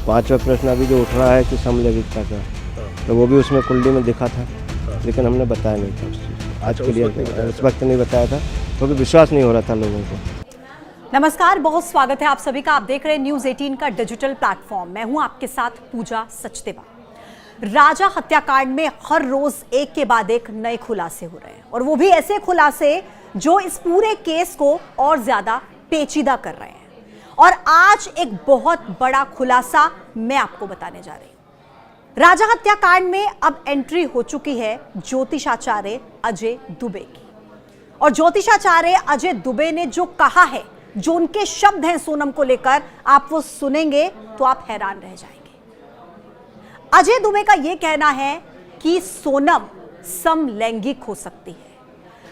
पांचवा प्रश्न अभी जो उठ रहा है कि समलैंगिकता का, तो वो भी उसमें कुंडली में दिखा था, लेकिन हमने बताया नहीं था उस चीज़ को। आज के लिए उस वक्त नहीं बताया था क्योंकि विश्वास नहीं हो रहा था लोगों को। नमस्कार, बहुत स्वागत है आप सभी का। आप देख रहे हैं न्यूज़ 18 का डिजिटल प्लेटफॉर्म। मैं हूं आपके साथ पूजा सचदेवा। राजा हत्याकांड में हर रोज एक के बाद एक नए खुलासे हो रहे हैं, और वो भी ऐसे खुलासे जो इस पूरे केस को और ज्यादा पेचीदा कर रहे हैं। और आज एक बहुत बड़ा खुलासा मैं आपको बताने जा रही हूं। राजा हत्याकांड में अब एंट्री हो चुकी है ज्योतिषाचार्य अजय दुबे की। और ज्योतिषाचार्य अजय दुबे ने जो कहा है, जो उनके शब्द हैं सोनम को लेकर, आप वो सुनेंगे तो आप हैरान रह जाएंगे। अजय दुबे का यह कहना है कि सोनम समलैंगिक हो सकती है।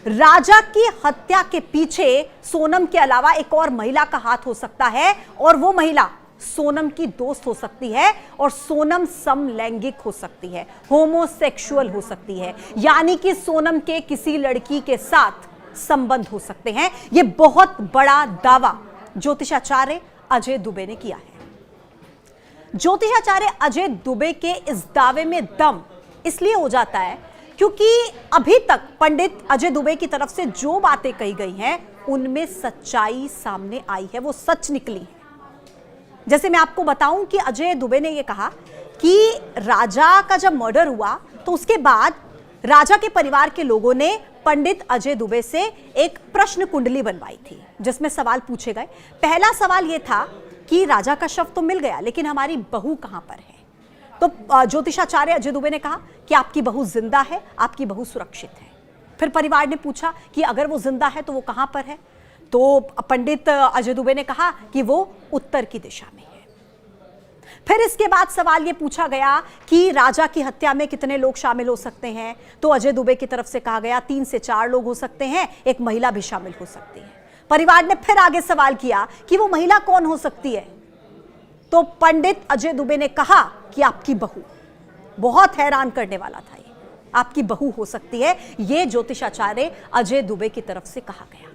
राजा की हत्या के पीछे सोनम के अलावा एक और महिला का हाथ हो सकता है, और वो महिला सोनम की दोस्त हो सकती है, और सोनम समलैंगिक हो सकती है, होमोसेक्सुअल हो सकती है, यानी कि सोनम के किसी लड़की के साथ संबंध हो सकते हैं। यह बहुत बड़ा दावा ज्योतिषाचार्य अजय दुबे ने किया है। ज्योतिषाचार्य अजय दुबे के इस दावे में दम इसलिए हो जाता है क्योंकि अभी तक पंडित अजय दुबे की तरफ से जो बातें कही गई हैं उनमें सच्चाई सामने आई है, वो सच निकली है। जैसे मैं आपको बताऊं कि अजय दुबे ने यह कहा कि राजा का जब मर्डर हुआ तो उसके बाद राजा के परिवार के लोगों ने पंडित अजय दुबे से एक प्रश्न कुंडली बनवाई थी, जिसमें सवाल पूछे गए। पहला सवाल यह था कि राजा का शव तो मिल गया, लेकिन हमारी बहू कहां पर है। तो ज्योतिषाचार्य अजय दुबे ने कहा कि आपकी बहू जिंदा है, आपकी बहू सुरक्षित है। फिर परिवार ने पूछा कि अगर वो जिंदा है तो वो कहां पर है। तो पंडित अजय दुबे ने कहा कि वो उत्तर की दिशा में है। फिर इसके बाद सवाल ये पूछा गया कि राजा की हत्या में कितने लोग शामिल हो सकते हैं। तो अजय दुबे की तरफ से कहा गया 3 से 4 लोग हो सकते हैं, एक महिला भी शामिल हो सकती है। परिवार ने फिर आगे सवाल किया कि वो महिला कौन हो सकती है। तो पंडित अजय दुबे ने कहा कि आपकी बहू। बहुत हैरान करने वाला था ये, आपकी बहू हो सकती है, ये ज्योतिषाचार्य अजय दुबे की तरफ से कहा गया।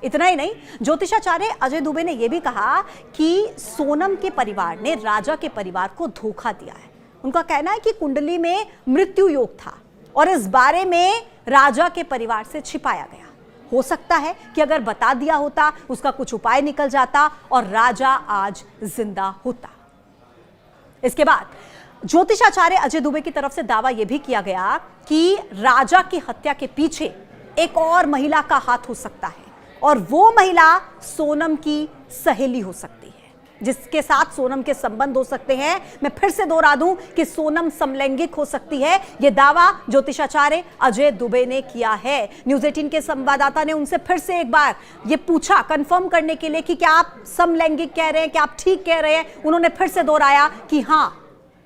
इतना ही नहीं, ज्योतिषाचार्य अजय दुबे ने यह भी कहा कि सोनम के परिवार ने राजा के परिवार को धोखा दिया है। उनका कहना है कि कुंडली में मृत्यु योग था, और इस बारे में राजा के परिवार से छिपाया गया। हो सकता है कि अगर बता दिया होता, उसका कुछ उपाय निकल जाता और राजा आज जिंदा होता। इसके बाद ज्योतिषाचार्य अजय दुबे की तरफ से दावा यह भी किया गया कि राजा की हत्या के पीछे एक और महिला का हाथ हो सकता है, और वो महिला सोनम की सहेली हो सकती है, जिसके साथ सोनम के संबंध हो सकते हैं। मैं फिर से दोहरा दूं कि सोनम समलैंगिक हो सकती है। यह दावा ज्योतिषाचार्य अजय दुबे ने किया है। न्यूज़ 18 के संवाददाता ने उनसे फिर से एक बार यह पूछा, कंफर्म करने के लिए कि क्या आप समलैंगिक कह रहे हैं, क्या आप ठीक कह रहे हैं। उन्होंने फिर से दोहराया कि हां,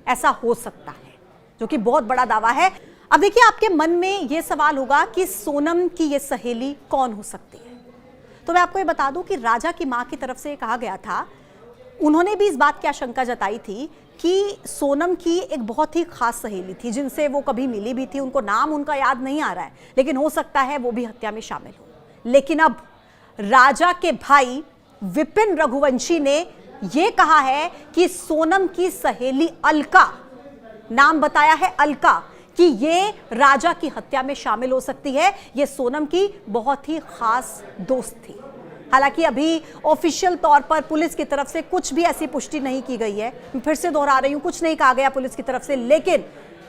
ऐसा हो सकता है, जो कि बहुत बड़ा दावा है। अब देखिए, आपके मन में यह सवाल होगा कि सोनम की यह सहेली कौन हो सकती है। तो मैं आपको ये बता दूं कि राजा की मां की तरफ से कहा गया था, उन्होंने भी इस बात की आशंका जताई थी कि सोनम की एक बहुत ही खास सहेली थी, जिनसे वो कभी मिली भी थी। उनको नाम उनका याद नहीं आ रहा है, लेकिन हो सकता है वो भी हत्या में शामिल हो। लेकिन अब राजा के भाई विपिन रघुवंशी ने यह कहा है कि सोनम की सहेली अलका, नाम बताया है अलका, कि ये राजा की हत्या में शामिल हो सकती है। ये सोनम की बहुत ही खास दोस्त थी। हालांकि अभी ऑफिशियल तौर पर पुलिस की तरफ से कुछ भी ऐसी पुष्टि नहीं की गई है। मैं फिर से दोहरा रही हूं, कुछ नहीं कहा गया पुलिस की तरफ से। लेकिन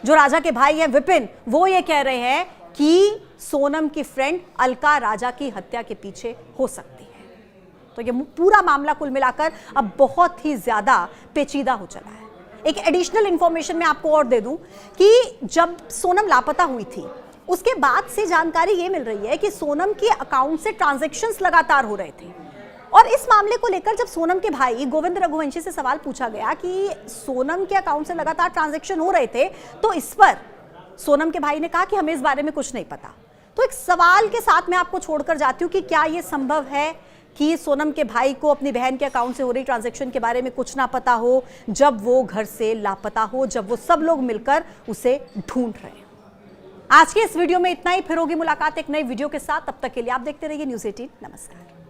जो राजा के भाई हैं विपिन, वो ये कह रहे हैं कि सोनम की फ्रेंड अलका राजा की हत्या के पीछे हो सकती है। तो ये पूरा मामला कुल मिलाकर अब बहुत ही ज्यादा पेचीदा हो चला है। एक एडिशनल इंफॉर्मेशन मैं आपको और दे दूं कि जब सोनम लापता हुई थी, उसके बाद से जानकारी ये मिल रही है कि सोनम के अकाउंट से ट्रांजैक्शंस लगातार हो रहे थे। और इस मामले को लेकर जब सोनम के भाई गोविंद रघुवंशी से सवाल पूछा गया कि सोनम के अकाउंट से लगातार ट्रांजैक्शन हो रहे थे, तो इस पर सोनम के भाई ने कहा कि हमें इस बारे में कुछ नहीं पता। तो एक सवाल के साथ मैं आपको छोड़कर जाती हूँ कि क्या यह संभव है कि सोनम के भाई को अपनी बहन के अकाउंट से हो रही ट्रांजैक्शन के बारे में कुछ ना पता हो, जब वो घर से लापता हो, जब वो सब लोग मिलकर उसे ढूंढ रहे हैं। आज के इस वीडियो में इतना ही। फिर होगी मुलाकात एक नई वीडियो के साथ। तब तक के लिए आप देखते रहिए न्यूज़ 18। नमस्कार।